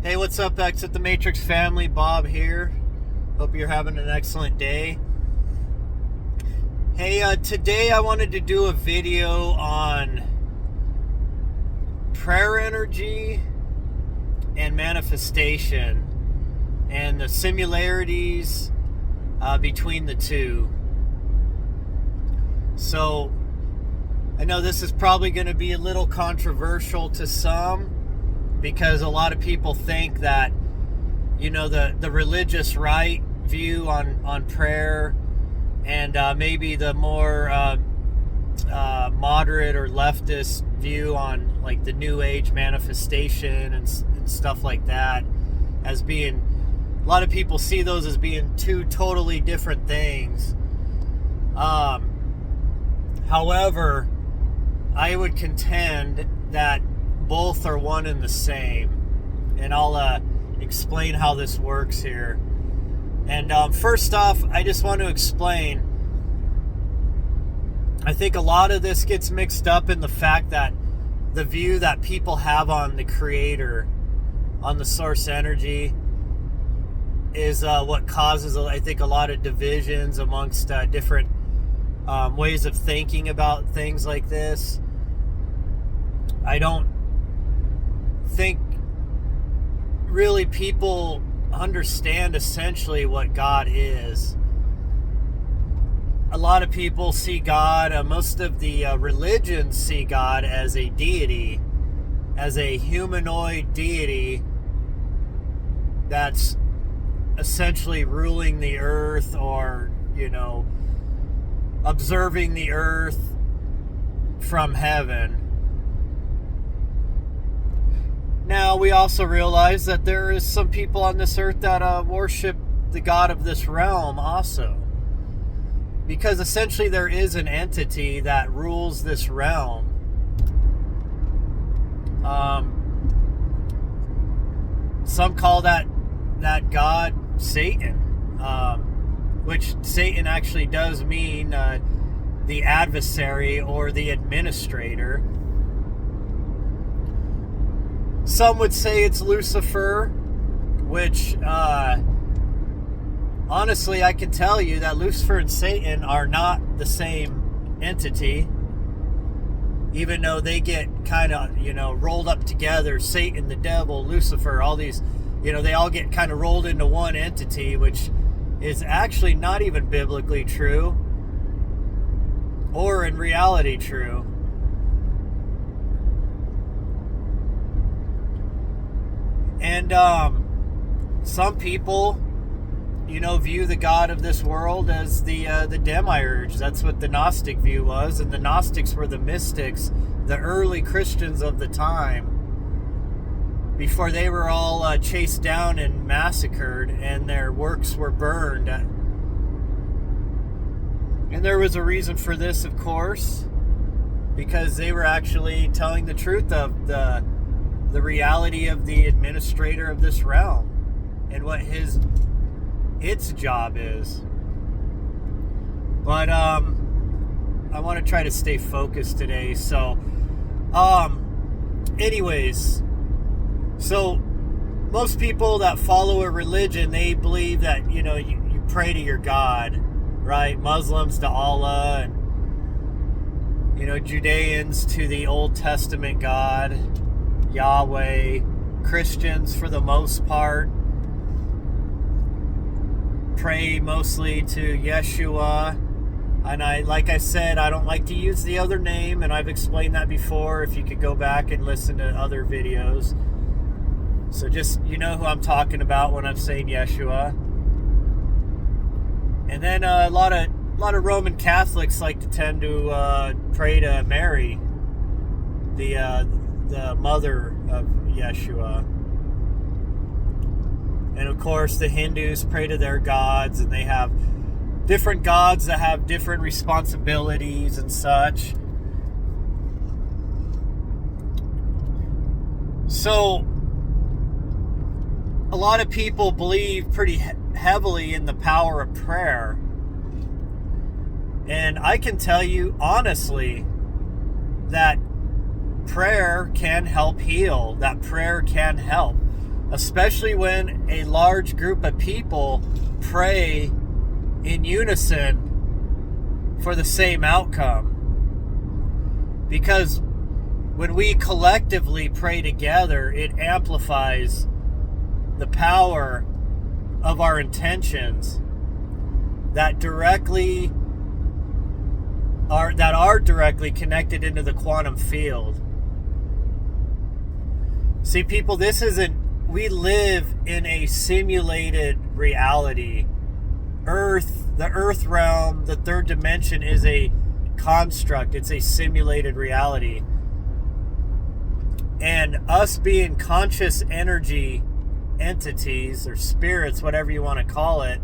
Hey, what's up, Exit the Matrix family? Bob here. Hope you're having an excellent day. Hey, today I wanted to do a video on prayer energy and manifestation and the similarities between the two. So, I know this is probably going to be a little controversial to some, because a lot of people think that, the religious right view on prayer and maybe the more moderate or leftist view on like the New Age manifestation and stuff like that as being, a lot of people see those as being two totally different things. However, I would contend that both are one and the same, and I'll explain how this works here. And first off, I just want to explain, I think a lot of this gets mixed up in the fact that the view that people have on the creator, on the source energy, is what causes, I think, a lot of divisions amongst different ways of thinking about things like this. I don't think really people understand essentially what God is. A lot of people see God, most of the religions see God as a deity, as a humanoid deity that's essentially ruling the earth, or, observing the earth from heaven. Now, we also realize that there is some people on this earth that worship the God of this realm also. Because essentially there is an entity that rules this realm. Some call that God Satan, which Satan actually does mean the adversary or the administrator. Some would say it's Lucifer, which, honestly, I can tell you that Lucifer and Satan are not the same entity, even though they get kind of, rolled up together. Satan, the devil, Lucifer, all these, they all get kind of rolled into one entity, which is actually not even biblically true or in reality true. And some people, view the God of this world as the demiurge. That's what the Gnostic view was, and the Gnostics were the mystics, the early Christians of the time, before they were all chased down and massacred, and their works were burned. And there was a reason for this, of course, because they were actually telling the truth of the reality of the administrator of this realm and what its job is. But I want to try to stay focused today. So anyways, so most people that follow a religion, they believe that you pray to your God, right? Muslims to Allah, and Judeans to the Old Testament God, Yahweh. Christians, for the most part, pray mostly to Yeshua. And like I said, I don't like to use the other name, and I've explained that before. If you could go back and listen to other videos, so just who I'm talking about when I'm saying Yeshua. And then a lot of Roman Catholics like to tend to pray to Mary, the mother of Yeshua. And of course, the Hindus pray to their gods, and they have different gods that have different responsibilities and such. So, a lot of people believe pretty heavily in the power of prayer. And I can tell you honestly that prayer can help heal, that prayer can help. especially when a large group of people pray in unison for the same outcome. Because when we collectively pray together, it amplifies the power of our intentions that are directly connected into the quantum field. See, people, we live in a simulated reality. The Earth realm, the third dimension, is a construct. It's a simulated reality. And us being conscious energy entities or spirits, whatever you want to call it,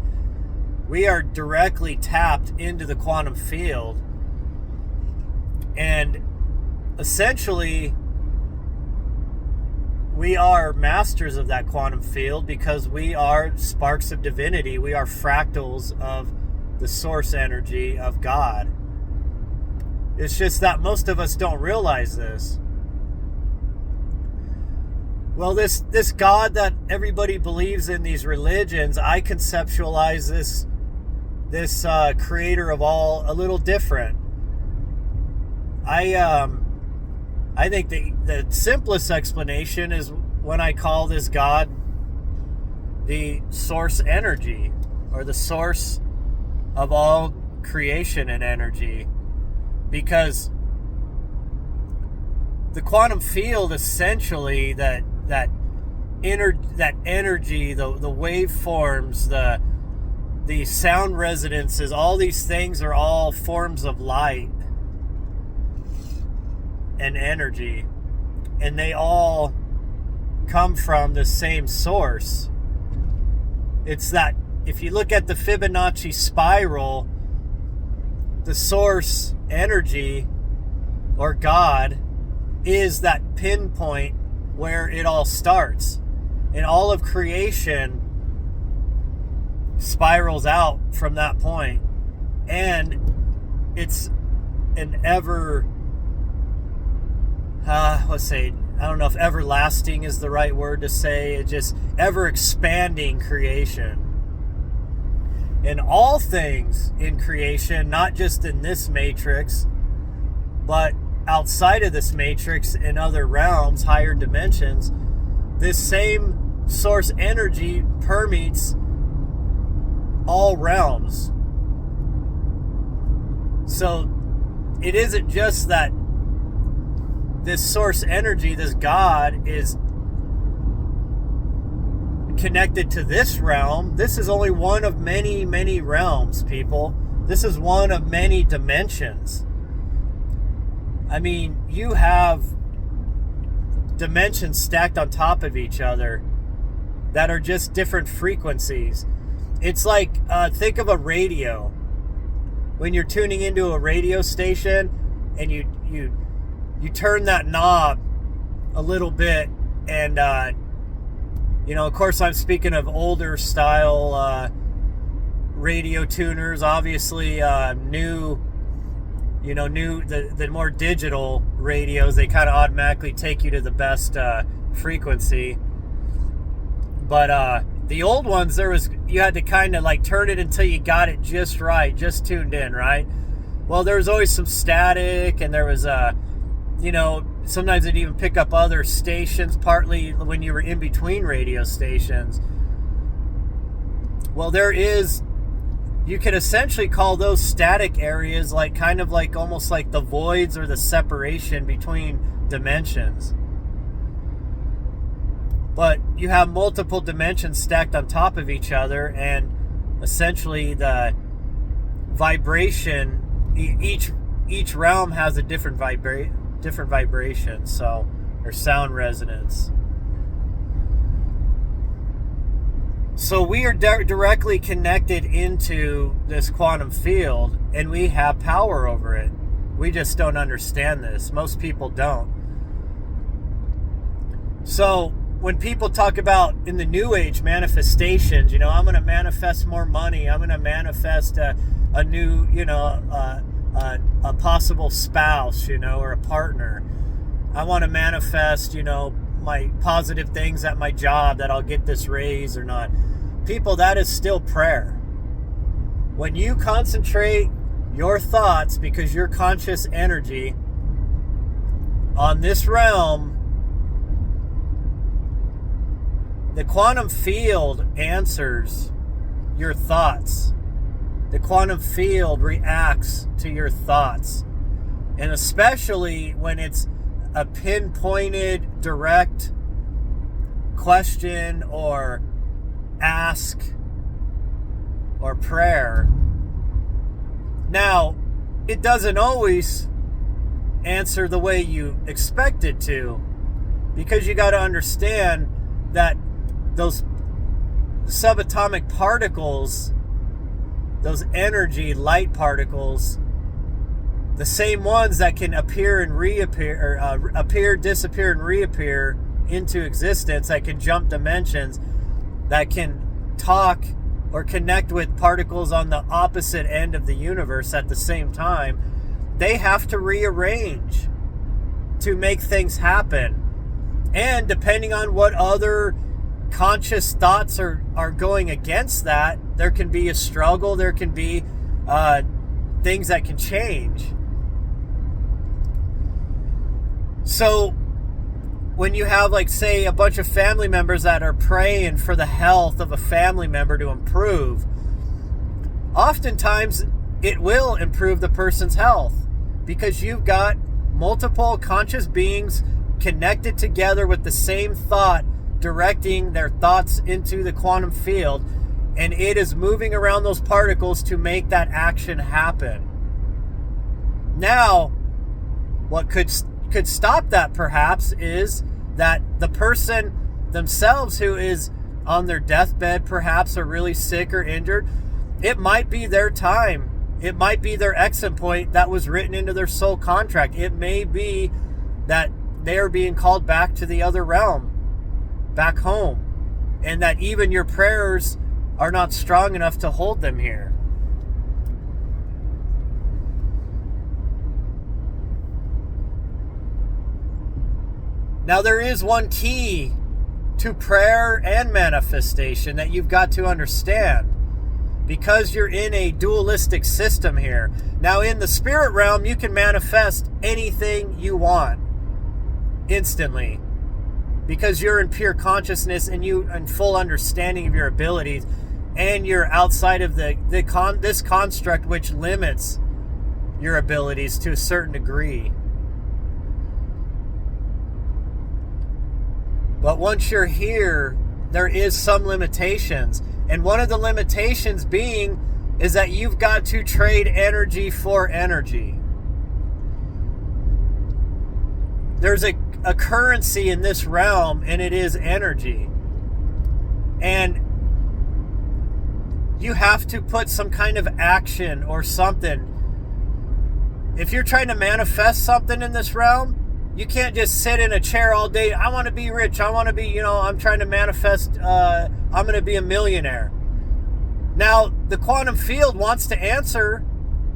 we are directly tapped into the quantum field. And essentially, we are masters of that quantum field because we are sparks of divinity. We are fractals of the source energy of God. It's just that most of us don't realize this. Well, this God that everybody believes in, these religions, I conceptualize this creator of all a little different. I think the simplest explanation is when I call this God the source energy, or the source of all creation and energy, because the quantum field, essentially, that energy, the waveforms, the sound resonances, all these things are all forms of light and energy, and they all come from the same source. It's that if you look at the Fibonacci spiral, the source energy, or God, is that pinpoint where it all starts, and all of creation spirals out from that point. And it's an ever let's say, I don't know if everlasting is the right word to say. It's just ever expanding creation. And all things in creation, not just in this matrix, but outside of this matrix, in other realms, higher dimensions, this same source energy permeates all realms. So it isn't just that this source energy, this God, is connected to this realm. This is only one of many, many realms, people. This is one of many dimensions. I mean, you have dimensions stacked on top of each other that are just different frequencies. It's like, think of a radio. When you're tuning into a radio station and you turn that knob a little bit, and of course I'm speaking of older style radio tuners. Obviously the more digital radios, they kind of automatically take you to the best frequency. But the old ones, you had to kind of like turn it until you got it just right, just tuned in, right? Well, there was always some static, and there was sometimes it'd even pick up other stations, partly when you were in between radio stations. Well, you could essentially call those static areas almost like the voids or the separation between dimensions. But you have multiple dimensions stacked on top of each other, and essentially the vibration, each realm has a different vibration, or sound resonance. So we are directly connected into this quantum field, and we have power over it. We just don't understand this. Most people don't. So when people talk about in the New Age manifestations, I'm going to manifest more money. I'm going to manifest a new, a possible spouse, or a partner. I want to manifest, my positive things at my job, that I'll get this raise or not. People, that is still prayer. When you concentrate your thoughts, because your conscious energy on this realm, the quantum field answers your thoughts. The quantum field reacts to your thoughts. And especially when it's a pinpointed, direct question or ask or prayer. Now, it doesn't always answer the way you expect it to, because you got to understand that those subatomic particles, those energy light particles, the same ones that can appear and reappear, or appear, disappear, and reappear into existence, that can jump dimensions, that can talk or connect with particles on the opposite end of the universe at the same time, they have to rearrange to make things happen. And depending on what other conscious thoughts are going against that, there can be a struggle, there can be things that can change. So when you have, like, say, a bunch of family members that are praying for the health of a family member to improve, oftentimes it will improve the person's health, because you've got multiple conscious beings connected together with the same thought, directing their thoughts into the quantum field, and it is moving around those particles to make that action happen. Now, what could stop that perhaps is that the person themselves, who is on their deathbed perhaps, or really sick or injured, it might be their time. It might be their exit point that was written into their soul contract. It may be that they are being called back to the other realm, back home, and that even your prayers are not strong enough to hold them here. Now, there is one key to prayer and manifestation that you've got to understand, because you're in a dualistic system here. Now, in the spirit realm, you can manifest anything you want instantly, because you're in pure consciousness and you in full understanding of your abilities, and you're outside of this construct which limits your abilities to a certain degree. But once you're here, there is some limitations. And one of the limitations being is that you've got to trade energy for energy. There's a currency in this realm, and it is energy. And you have to put some kind of action or something. If you're trying to manifest something in this realm, you can't just sit in a chair all day. I want to be rich. I want to be, I'm trying to manifest, I'm going to be a millionaire. Now, the quantum field wants to answer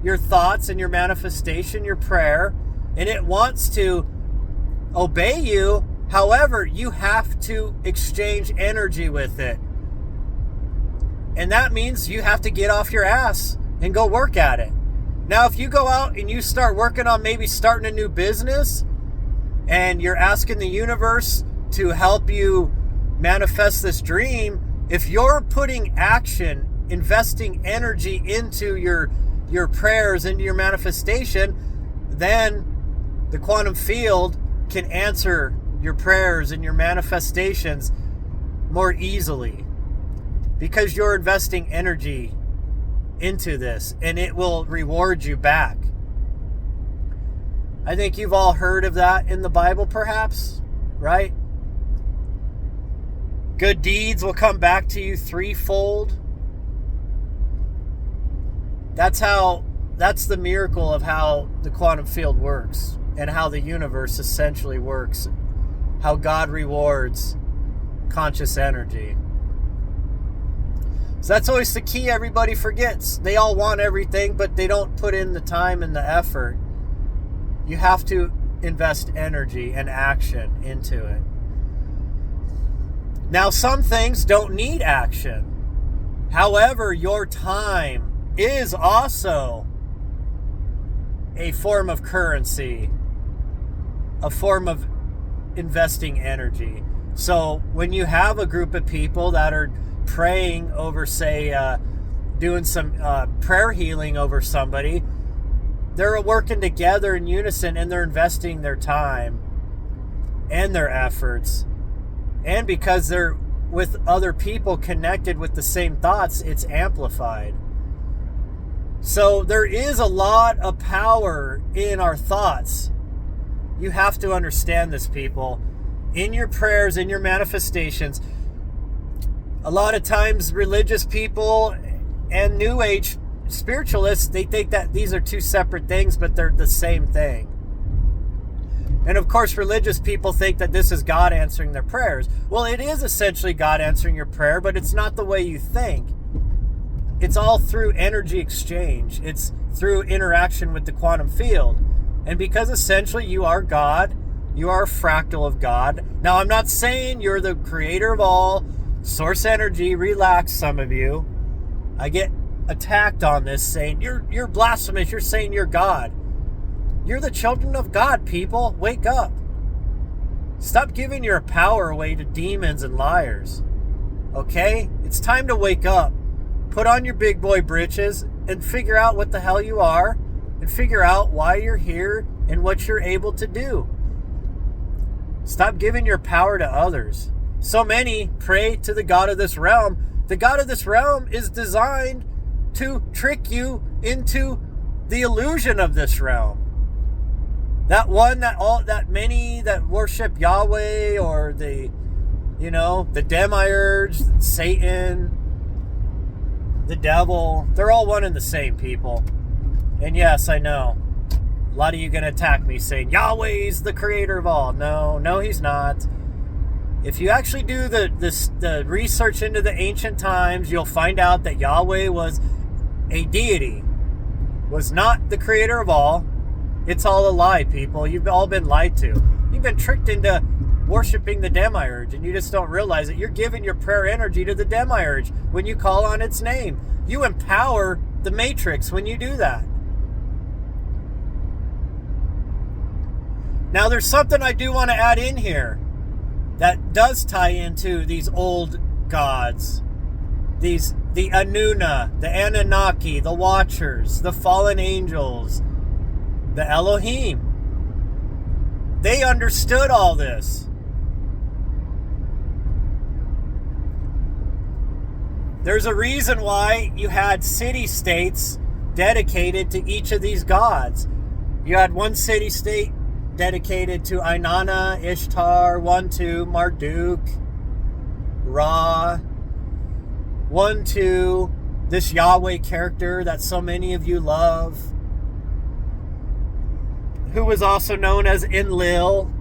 your thoughts and your manifestation, your prayer, and it wants to obey you. However, you have to exchange energy with it. And that means you have to get off your ass and go work at it. Now, if you go out and you start working on maybe starting a new business, and you're asking the universe to help you manifest this dream, if you're putting action, investing energy into your prayers, into your manifestation, then the quantum field can answer your prayers and your manifestations more easily, because you're investing energy into this, and it will reward you back. I think you've all heard of that in the Bible, perhaps, right? Good deeds will come back to you threefold. That's the miracle of how the quantum field works, and how the universe essentially works, how God rewards conscious energy. So that's always the key everybody forgets. They all want everything, but they don't put in the time and the effort. You have to invest energy and action into it. Now, some things don't need action. However, your time is also a form of currency, a form of investing energy. So when you have a group of people that are praying over, say, doing some prayer healing over somebody, they're working together in unison, and they're investing their time and their efforts. And because they're with other people connected with the same thoughts, it's amplified. So there is a lot of power in our thoughts. You have to understand this, people. In your prayers, in your manifestations, a lot of times religious people and New Age spiritualists, they think that these are two separate things, but they're the same thing. And of course, religious people think that this is God answering their prayers. Well, it is essentially God answering your prayer, but it's not the way you think. It's all through energy exchange. It's through interaction with the quantum field. And because essentially you are God, you are a fractal of God. Now, I'm not saying you're the creator of all, source energy. Relax, some of you. I get attacked on this saying, you're blasphemous. You're saying you're God. You're the children of God, people. Wake up. Stop giving your power away to demons and liars. Okay? It's time to wake up. Put on your big boy britches and figure out what the hell you are, and figure out why you're here and what you're able to do. Stop giving your power to others. So many pray to the God of this realm. The God of this realm is designed to trick you into the illusion of this realm. That many that worship Yahweh or the demiurge, Satan, the devil, they're all one and the same, people. And yes, I know a lot of you going to attack me saying Yahweh's the creator of all. No, he's not. If you actually do the research into the ancient times, you'll find out that Yahweh was a deity, was not the creator of all. It's all a lie, people. You've all been lied to. You've been tricked into worshiping the demiurge, and you just don't realize it. You're giving your prayer energy to the demiurge when you call on its name. You empower the matrix when you do that. Now, there's something I do want to add in here that does tie into these old gods. The Anuna, the Anunnaki, the Watchers, the fallen angels, the Elohim. They understood all this. There's a reason why you had city-states dedicated to each of these gods. You had one city-state dedicated to Inanna, Ishtar, one to Marduk, Ra, one to this Yahweh character that so many of you love, who was also known as Enlil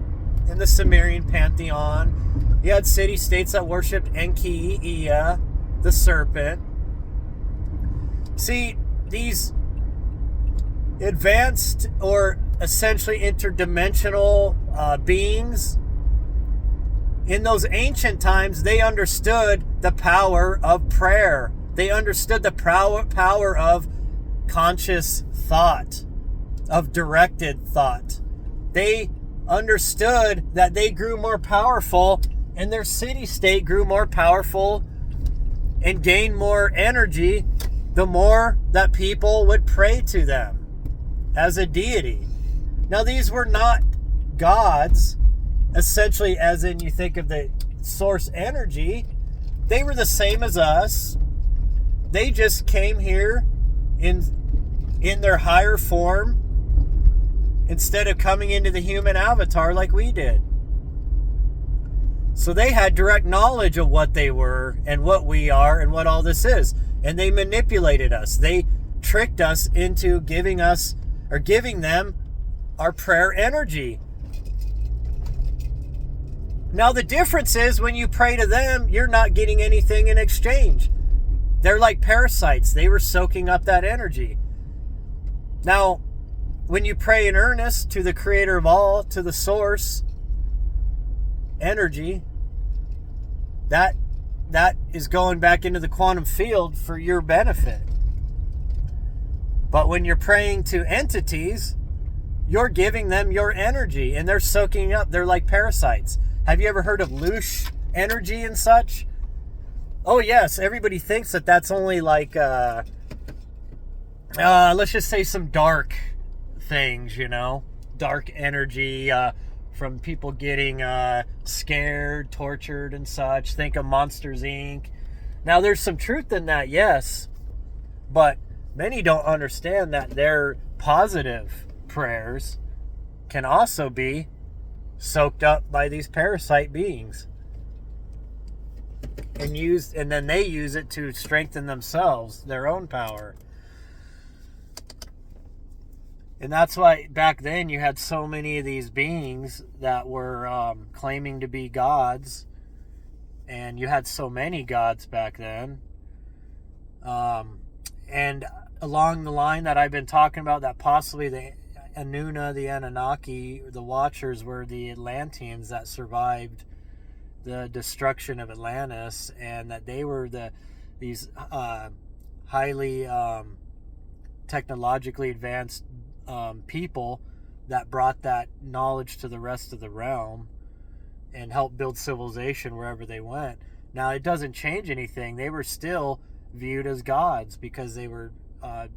in the Sumerian pantheon. You had city-states that worshipped Enki, Ea, the serpent. See, these advanced or essentially interdimensional beings, in those ancient times, they understood the power of prayer. They understood the power of conscious thought, of directed thought. They understood that they grew more powerful, and their city-state grew more powerful and gained more energy the more that people would pray to them as a deity. Now, these were not gods, essentially, as in you think of the source energy. They were the same as us. They just came here in their higher form instead of coming into the human avatar like we did. So they had direct knowledge of what they were and what we are and what all this is. And they manipulated us. They tricked us into giving them our prayer energy. Now, the difference is when you pray to them, you're not getting anything in exchange. They're like parasites. They were soaking up that energy. Now, when you pray in earnest to the creator of all, to the source energy, that is going back into the quantum field for your benefit. But when you're praying to entities, you're giving them your energy, and they're soaking up. They're like parasites. Have you ever heard of loosh energy and such? Oh yes, everybody thinks that that's only like, let's just say some dark things, dark energy from people getting scared, tortured, and such. Think of Monsters, Inc. Now, there's some truth in that, yes, but many don't understand that their positive prayers can also be soaked up by these parasite beings and then they use it to strengthen themselves, their own power. And that's why back then you had so many of these beings that were claiming to be gods, and you had so many gods back then. And along the line that I've been talking about, that possibly the Anuna, the Anunnaki, the Watchers were the Atlanteans that survived the destruction of Atlantis, and that they were these highly technologically advanced people that brought that knowledge to the rest of the realm and helped build civilization wherever they went. Now, it doesn't change anything. They were still viewed as gods because they were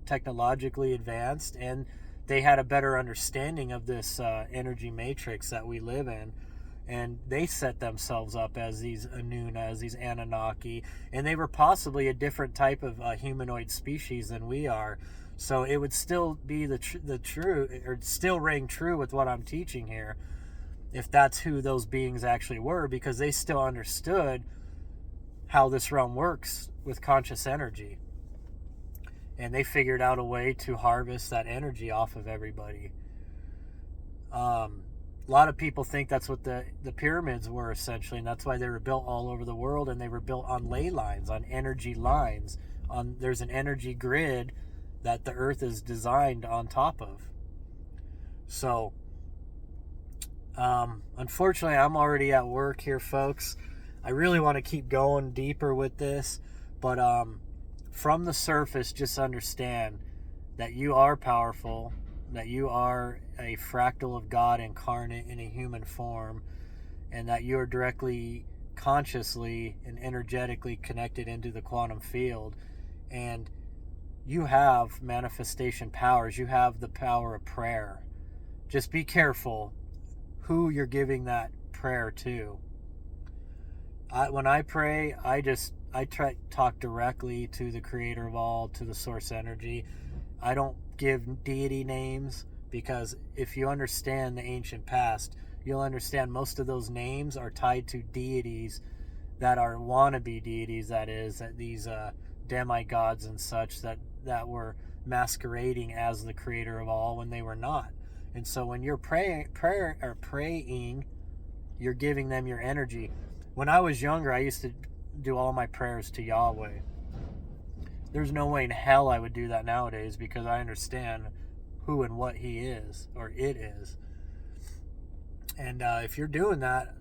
technologically advanced, and they had a better understanding of this energy matrix that we live in. And they set themselves up as these Anuna, as these Anunnaki, and they were possibly a different type of humanoid species than we are. So it would still be the true, or still ring true with what I'm teaching here, if that's who those beings actually were, because they still understood how this realm works with conscious energy. And they figured out a way to harvest that energy off of everybody. A lot of people think that's what the pyramids were essentially, and that's why they were built all over the world, and they were built on ley lines, on energy lines. There's an energy grid that the earth is designed on top of. So, unfortunately, I'm already at work here, folks. I really want to keep going deeper with this, but from the surface, just understand that you are powerful, that you are a fractal of God incarnate in a human form, and that you are directly, consciously, and energetically connected into the quantum field. And you have manifestation powers. You have the power of prayer. Just be careful who you're giving that prayer to. When I pray, I try to talk directly to the creator of all, to the source energy. I don't give deity names, because if you understand the ancient past, you'll understand most of those names are tied to deities that are wannabe deities, that is, that these demigods and such that were masquerading as the creator of all when they were not. And so when you're praying, you're giving them your energy. When I was younger, I used to do all my prayers to Yahweh. There's no way in hell I would do that nowadays, because I understand who and what he is, or it is. And if you're doing that,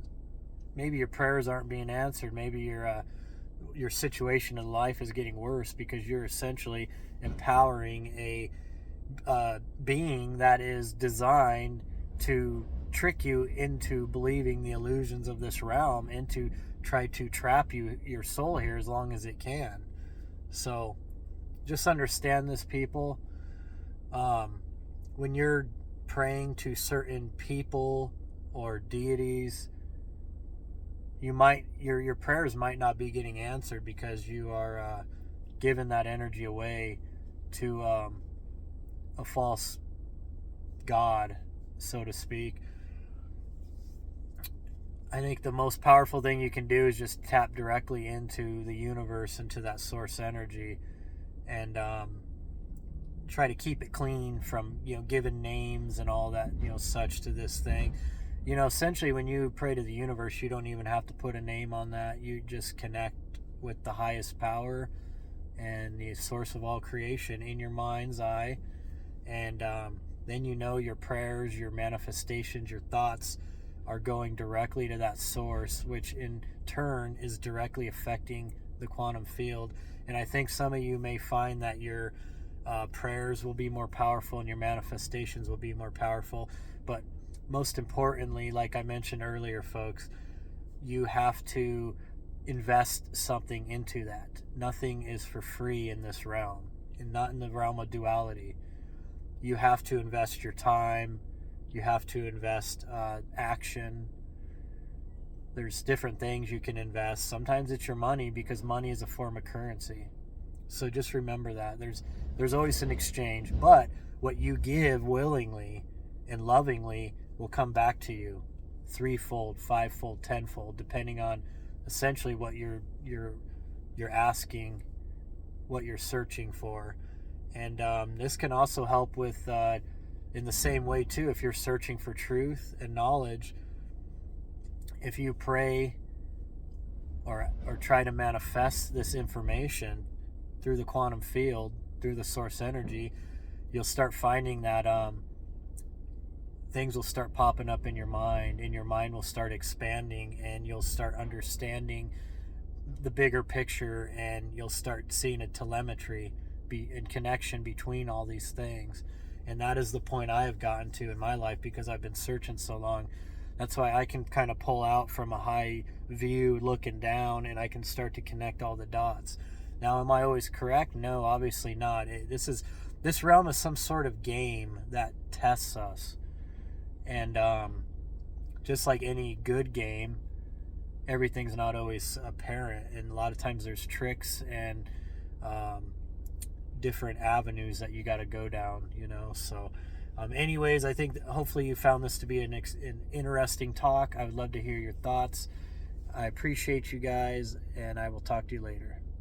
maybe your prayers aren't being answered. Maybe your situation in life is getting worse, because you're essentially empowering a being that is designed to trick you into believing the illusions of this realm, and to try to trap your soul here as long as it can. So just understand this, people. When you're praying to certain people or deities, your prayers might not be getting answered, because you are giving that energy away to a false god, so to speak. I think the most powerful thing you can do is just tap directly into the universe, into that source energy, and try to keep it clean from giving names and all that such to this thing. Essentially, when you pray to the universe, you don't even have to put a name on that. You just connect with the highest power and the source of all creation in your mind's eye, and then your prayers, your manifestations, your thoughts are going directly to that source, which in turn is directly affecting the quantum field. And I think some of you may find that your prayers will be more powerful and your manifestations will be more powerful. But most importantly, like I mentioned earlier, folks, you have to invest something into that. Nothing is for free in this realm, and not in the realm of duality. You have to invest your time. You have to invest action. There's different things you can invest. Sometimes it's your money, because money is a form of currency. So just remember that. There's always an exchange, but what you give willingly and lovingly will come back to you threefold, fivefold, tenfold, depending on essentially what you're asking, what you're searching for. And this can also help with in the same way too, if you're searching for truth and knowledge. If you pray or try to manifest this information through the quantum field, through the source energy, you'll start finding that things will start popping up in your mind, and your mind will start expanding, and you'll start understanding the bigger picture, and you'll start seeing a telemetry and connection between all these things. And that is the point I have gotten to in my life, because I've been searching so long. That's why I can kind of pull out from a high view looking down, and I can start to connect all the dots. Now, am I always correct? No, obviously not. This realm is some sort of game that tests us. And just like any good game, everything's not always apparent, and a lot of times there's tricks and different avenues that you got to go down, so anyways, I think hopefully you found this to be an interesting talk. I would love to hear your thoughts. I appreciate you guys, and I will talk to you later.